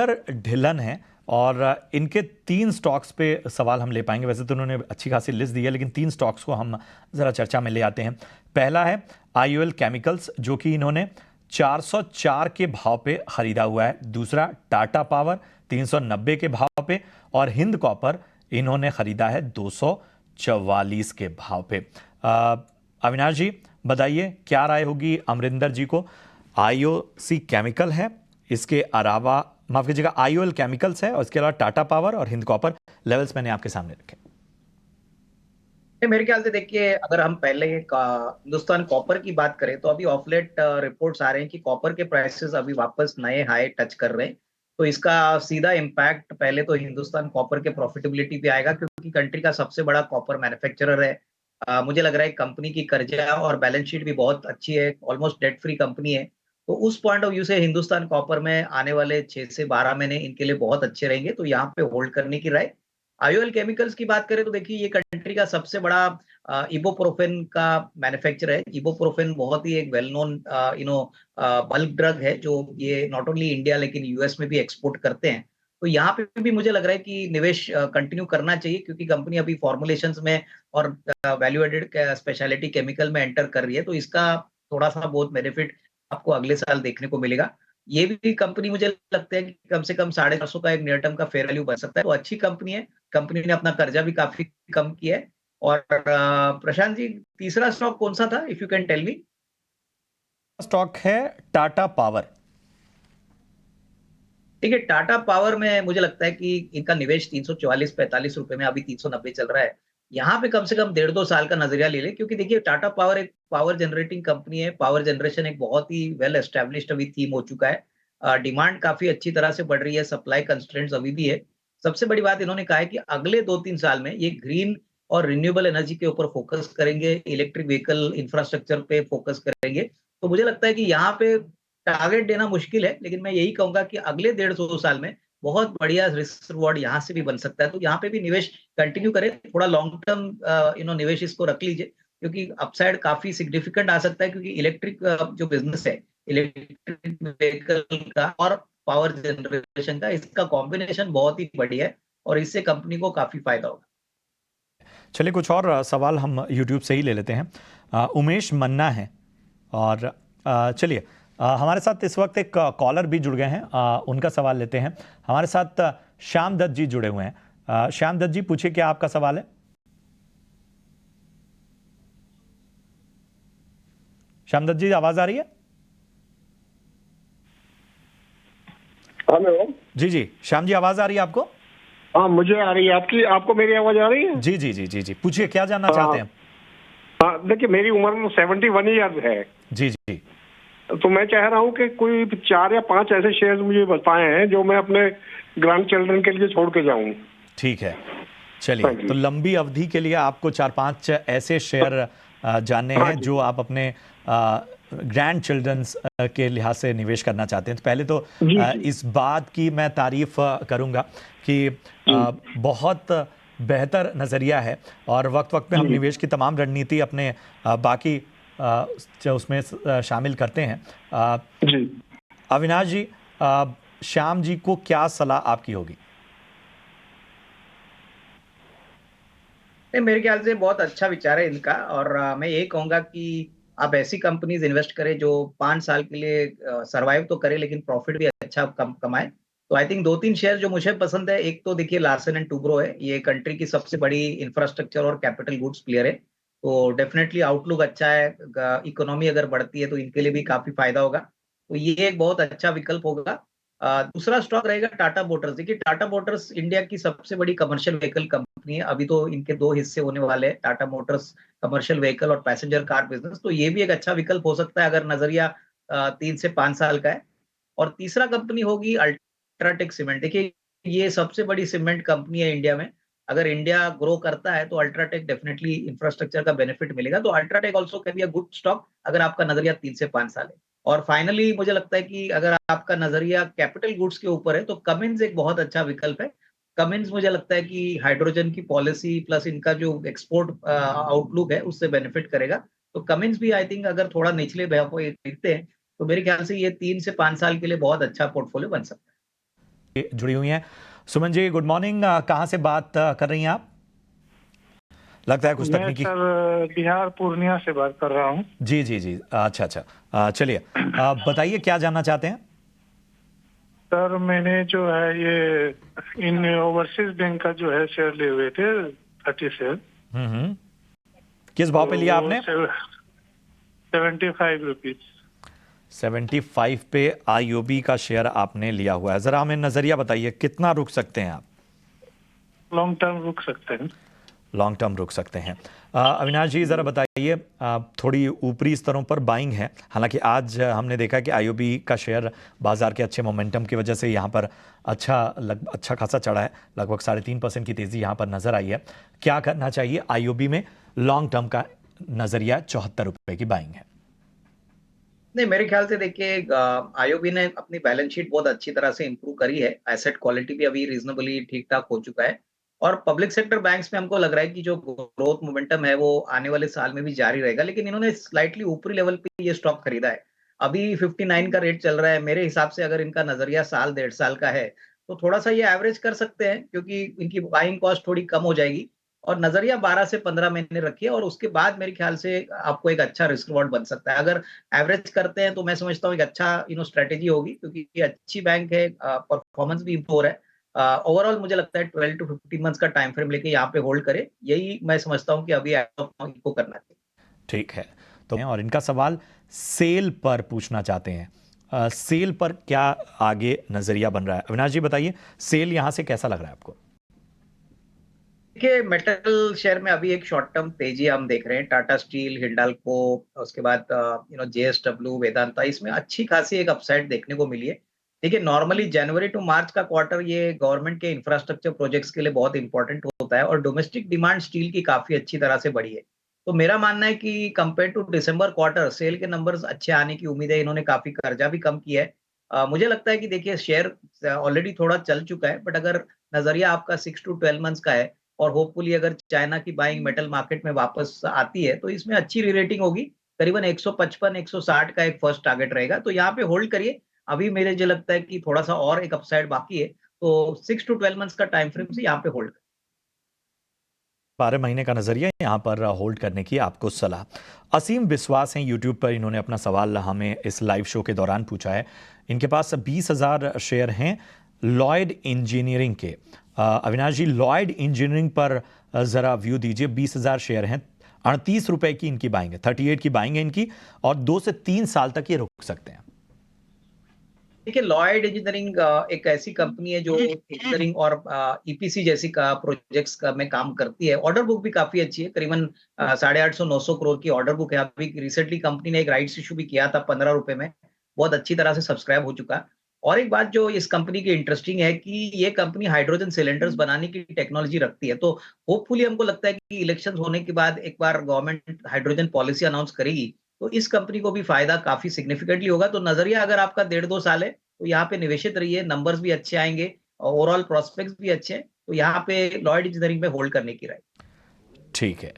ढिल्लन है और इनके 3 स्टॉक्स पे सवाल हम ले पाएंगे। वैसे तो उन्होंने अच्छी खासी लिस्ट दी है, लेकिन 3 स्टॉक्स को हम ज़रा चर्चा में ले आते हैं। पहला है आईओएल केमिकल्स, जो कि इन्होंने 404 के भाव पे खरीदा हुआ है। दूसरा टाटा पावर 390 के भाव पे, और हिंद कॉपर इन्होंने खरीदा है 244 के भाव पे। अविनाश जी बताइए, क्या राय होगी अमरिंदर जी को? आईओसी केमिकल है, इसके अलावा माफ कीजिएगा आईओएल केमिकल्स है, और इसके अलावा टाटा पावर और हिंद कॉपर। लेवल्स मैंने आपके सामने रखे। मेरे ख्याल से देखिए, अगर हम पहले हिंदुस्तान कॉपर की बात करें तो अभी ऑफलेट रिपोर्ट्स आ रहे हैं कि कॉपर के प्राइसेस अभी वापस नए हाई टच कर रहे हैं। तो इसका सीधा इम्पैक्ट पहले तो हिंदुस्तान कॉपर के प्रॉफिटेबिलिटी पे आएगा, क्योंकि कंट्री का सबसे बड़ा कॉपर मैन्युफैक्चरर है। मुझे लग रहा है कंपनी की कर्जा और बैलेंस शीट भी बहुत अच्छी है, ऑलमोस्ट डेट फ्री कंपनी है। तो उस पॉइंट ऑफ व्यू से हिंदुस्तान कॉपर में आने वाले 6 से 12 महीने इनके लिए बहुत अच्छे रहेंगे, तो यहाँ पे होल्ड करने की राय। आईओएल केमिकल्स की बात करें तो देखिए, ये कंट्री का सबसे बड़ा इबुप्रोफेन का मैन्युफैक्चरर है। इबुप्रोफेन बहुत ही एक वेल नोन बल्क ड्रग है, जो ये नॉट ओनली इंडिया लेकिन यूएस में भी एक्सपोर्ट करते हैं। तो यहाँ पे भी मुझे लग रहा है कि निवेश कंटिन्यू करना चाहिए, क्योंकि कंपनी अभी फॉर्मुलेशंस में और वैल्यू एडेड स्पेशलिटी केमिकल में एंटर कर रही है। तो इसका थोड़ा सा बहुत बेनिफिट आपको अगले साल देखने को मिलेगा। ये भी कंपनी मुझे लगता है कि कम से कम 450 का एक नियर टर्म का फेयर वैल्यू बन सकता है। तो अच्छी कंपनी है, कंपनी ने अपना कर्जा भी काफी कम किया है। और प्रशांत जी, तीसरा स्टॉक कौन सा था, if you can tell me? Stock है टाटा पावर। ठीक है, टाटा पावर में मुझे लगता है कि इनका निवेश 344-45 रुपए में, अभी 390 चल रहा है। यहाँ पे कम से कम 1.5-2 साल का नजरिया ले ले, क्योंकि देखिए टाटा पावर एक पावर जनरेटिंग कंपनी है। पावर जनरेशन एक बहुत ही वेल एस्टेब्लिश्ड अभी थीम हो चुका है। डिमांड काफी अच्छी तरह से बढ़ रही है, सप्लाई कंस्ट्रेंट्स अभी भी है। सबसे बड़ी बात इन्होंने कहा है कि अगले 2-3 साल में ये ग्रीन और रिन्यूएबल एनर्जी के ऊपर फोकस करेंगे, इलेक्ट्रिक व्हीकल इंफ्रास्ट्रक्चर पे फोकस करेंगे। तो मुझे लगता है कि यहाँ पे टारगेट देना मुश्किल है, लेकिन मैं यही कहूंगा कि अगले 1.5-2 साल में बहुत बढ़िया रिस्क रिवॉर्ड यहाँ से भी बन सकता है। तो यहाँ पे भी निवेश कंटिन्यू करें, थोड़ा लॉन्ग टर्म निवेश इसको रख लीजिए, क्योंकि अपसाइड काफी सिग्निफिकेंट आ सकता है। क्योंकि इलेक्ट्रिक जो बिजनेस है, इलेक्ट्रिक व्हीकल का और पावर जनरेशन का, इसका कॉम्बिनेशन बहुत ही बढ़िया है और इससे कंपनी को काफी फायदा होगा। चलिए कुछ और सवाल हम यूट्यूब से ही ले लेते हैं। उमेश मन्ना है, और चलिए हमारे साथ इस वक्त एक कॉलर भी जुड़ गए हैं, उनका सवाल लेते हैं। हमारे साथ श्याम दत्त जी जुड़े हुए हैं। श्याम दत्त जी पूछिए, क्या आपका सवाल है? श्याम दत्त जी, आवाज आ रही है? हेलो जी जी, श्याम जी आवाज आ रही है आपको? हाँ, मुझे आ रही है। आपको मेरी आवाज आ रही है? जी जी जी जी जी, पूछिए, क्या जानना चाहते हैं? हाँ, देखिए मेरी उम्र 71 ईयर्स है। जी जी, तो मैं चाह रहा हूँ कि कोई 4 या 5 ऐसे शेयर्स मुझे बताए हैं जो मैं अपने ग्रैंड चिल्ड्रन के लिए छोड़ के जाऊँ। ठीक है। चलिए, तो लंबी अवधि के लिए आपको 4-5 ऐसे शेयर जानने हैं जो आप अपने ग्रैंड चिल्ड्रंस के लिहाज से निवेश करना चाहते हैं। तो पहले तो इस बात की मैं तारीफ करूंगा कि बहुत बेहतर नज़रिया है, और वक्त वक्त में हम निवेश की तमाम रणनीति अपने बाकी जो उसमें शामिल करते हैं। अविनाश जी, श्याम जी को क्या सलाह आपकी होगी? मेरे ख्याल से बहुत अच्छा विचार है इनका, और मैं यही कहूंगा कि आप ऐसी कंपनीज इन्वेस्ट करें जो 5 साल के लिए सरवाइव तो करे, लेकिन प्रॉफिट भी अच्छा कमाए। तो आई थिंक 2-3 शेयर जो मुझे पसंद है, एक तो देखिए लार्सन एंड टुब्रो है। ये कंट्री की सबसे बड़ी इंफ्रास्ट्रक्चर और कैपिटल गुड्स प्लेयर है। तो डेफिनेटली आउटलुक अच्छा है, इकोनॉमी अगर बढ़ती है तो इनके लिए भी काफी फायदा होगा। तो ये एक बहुत अच्छा विकल्प होगा। दूसरा स्टॉक रहेगा टाटा मोटर्स। देखिए टाटा मोटर्स इंडिया की सबसे बड़ी कमर्शियल व्हीकल कंपनी है। अभी तो इनके 2 हिस्से होने वाले हैं, टाटा मोटर्स कमर्शियल व्हीकल और पैसेंजर कार बिजनेस। तो ये भी एक अच्छा विकल्प हो सकता है अगर नजरिया 3 से 5 साल का है। और तीसरा कंपनी होगी अल्ट्राटेक सीमेंट। देखिए ये सबसे बड़ी सीमेंट कंपनी है इंडिया में। अगर इंडिया ग्रो करता है तो अल्ट्राटेक डेफिनेटली इंफ्रास्ट्रक्चर का बेनिफिट मिलेगा। तो UltraTech also can be a good stock अगर आपका नजरिया 3 से 5 साल है। और फाइनली मुझे लगता है कि अगर आपका नजरिया कैपिटल गुड्स के ऊपर है तो कमिंस एक बहुत अच्छा विकल्प है। कमिंस मुझे लगता है कि हाइड्रोजन की पॉलिसी प्लस इनका जो एक्सपोर्ट आउटलुक है उससे बेनिफिट करेगा। तो कमिंस भी आई थिंक अगर थोड़ा निचले देखते हैं तो मेरे ख्याल से ये 3 से 5 साल के लिए बहुत अच्छा पोर्टफोलियो बन सकता है। जुड़ी हुई हैं। सुमन जी गुड मॉर्निंग, कहाँ से बात कर रही हैं आप? लगता है कुछ मैं तकनीकी। सर बिहार पूर्णिया से बात कर रहा हूँ। जी जी जी, अच्छा अच्छा, चलिए बताइए क्या जानना चाहते हैं? सर मैंने जो है ये इन ओवरसीज बैंक का जो है शेयर लिए हुए थे 30 शेयर। हम्म। किस भाव पे लिया आपने? 75 रुपीज। 75 पे आईओबी का शेयर आपने लिया हुआ है। जरा हमें नजरिया बताइए कितना रुक सकते हैं आप? लॉन्ग टर्म रुक सकते हैं। लॉन्ग टर्म रुक सकते हैं। अविनाश जी ज़रा बताइए, थोड़ी ऊपरी स्तरों पर बाइंग है, हालांकि आज हमने देखा कि आईओबी का शेयर बाजार के अच्छे मोमेंटम की वजह से यहाँ पर अच्छा खासा चढ़ा है, लगभग 3.5% की तेज़ी यहाँ पर नज़र आई है। क्या करना चाहिए आईओबी में? लॉन्ग टर्म का नज़रिया 74 रुपये की बाइंग है। नहीं, मेरे ख्याल से देखिए आईओबी ने अपनी बैलेंस शीट बहुत अच्छी तरह से इंप्रूव करी है। एसेट क्वालिटी भी अभी रीजनेबली ठीक-ठाक हो चुका है और पब्लिक सेक्टर बैंक्स में हमको लग रहा है कि जो ग्रोथ मोमेंटम है वो आने वाले साल में भी जारी रहेगा। लेकिन इन्होंने स्लाइटली ऊपरी लेवल पे ये स्टॉक खरीदा है। अभी 59 का रेट चल रहा है। मेरे हिसाब से अगर इनका नज़रिया साल डेढ़ साल का है, तो थोड़ा-सा ये एवरेज कर सकते हैं क्योंकि इनकी बाइंग कॉस्ट थोड़ी कम हो जाएगी और नज़रिया 12 से 15 महीने रखिए और उसके बाद मेरे ख्याल से आपको एक अच्छा रिस्क रिवॉर्ड बन सकता है। अगर एवरेज करते हैं तो मैं समझता हूँ एक अच्छा स्ट्रैटेजी होगी क्योंकि ये अच्छी बैंक है, परफॉर्मेंस भी इम्प्रूव हो रहा है। ओवरऑल मुझे लगता है 12 टू 15 मंथ्स का टाइम फ्रेम लेके यहाँ पे होल्ड करे, यही मैं समझता हूँ कि अभी इनको करना चाहिए। ठीक है, तो और इनका सवाल सेल पर पूछना चाहते हैं। सेल पर क्या आगे नजरिया बन रहा है? अविनाश जी बताइए, सेल यहाँ से कैसा लग रहा है आपको? देखिए, मेटल शेयर में अभी एक शॉर्ट टर्म तेजी हम देख रहे हैं। टाटा स्टील, हिंडाल्को, उसके बाद जेएसडब्ल्यू, वेदांता, इसमें अच्छी खासी एक अपसाइड देखने को मिली है। देखिए, नॉर्मली जनवरी टू मार्च का क्वार्टर ये गवर्नमेंट के इंफ्रास्ट्रक्चर प्रोजेक्ट्स के लिए बहुत इंपॉर्टेंट होता है और डोमेस्टिक डिमांड स्टील की काफी अच्छी तरह से बढ़ी है। तो मेरा मानना है कि कंपेयर टू दिसंबर क्वार्टर सेल के नंबर्स अच्छे आने की उम्मीद है। इन्होंने काफी कर्जा भी कम किया है। मुझे लगता है कि देखिए शेयर ऑलरेडी थोड़ा चल चुका है, बट अगर नजरिया आपका 6 टू 12 मंथ्स का है और होपफुली अगर चाइना की बाइंग मेटल मार्केट में वापस आती है तो इसमें अच्छी री-रेटिंग होगी। करीबन 155 160 का एक फर्स्ट टारगेट रहेगा, तो यहाँ पे होल्ड करिए। अभी मेरे जो लगता है कि थोड़ा-सा और एक अपसाइड बाकी है, तो 6 टू 12 मंथ्स का टाइम फ्रेम से यहाँ पे होल्ड। 12 महीने का नजरिया यहाँ पर होल्ड करने की आपको सलाह। असीम विश्वास हैं यूट्यूब पर, इन्होंने अपना सवाल हमें इस लाइव शो के दौरान पूछा है। इनके पास 20,000 शेयर हैं लॉयड इंजीनियरिंग के। अविनाश जी, लॉयड इंजीनियरिंग पर ज़रा व्यू दीजिए। 20,000 शेयर हैं, 38 रुपए की इनकी बाइंग है, 38 की बाइंग है इनकी और 2 से 3 साल तक ये रुक सकते हैं। देखिए, लॉयड इंजीनियरिंग एक ऐसी कंपनी है जो इंजीनियरिंग और ईपीसी जैसी का प्रोजेक्ट्स का में काम करती है। ऑर्डर बुक भी काफी अच्छी है, करीबन 850-900 करोड़ की ऑर्डर बुक है। अभी रिसेंटली कंपनी ने एक राइट्स इशू भी किया था 15 रुपए में, बहुत अच्छी तरह से सब्सक्राइब हो चुका। और एक बात जो इस कंपनी की इंटरेस्टिंग है कि ये कंपनी हाइड्रोजन सिलेंडर्स बनाने की टेक्नोलॉजी रखती है। तो होपफुली हमको लगता है कि इलेक्शन होने के बाद एक बार गवर्नमेंट हाइड्रोजन पॉलिसी अनाउंस करेगी तो इस कंपनी को भी फायदा काफी सिग्निफिकेंटली होगा। तो नजरिया अगर आपका 1.5-2 साल है तो यहाँ पे निवेशित रहिए, नंबर्स भी अच्छे आएंगे और ओवरऑल प्रोस्पेक्ट्स भी अच्छे हैं, तो यहाँ पे लॉयड इंजीनियरिंग में होल्ड करने की राय। ठीक है।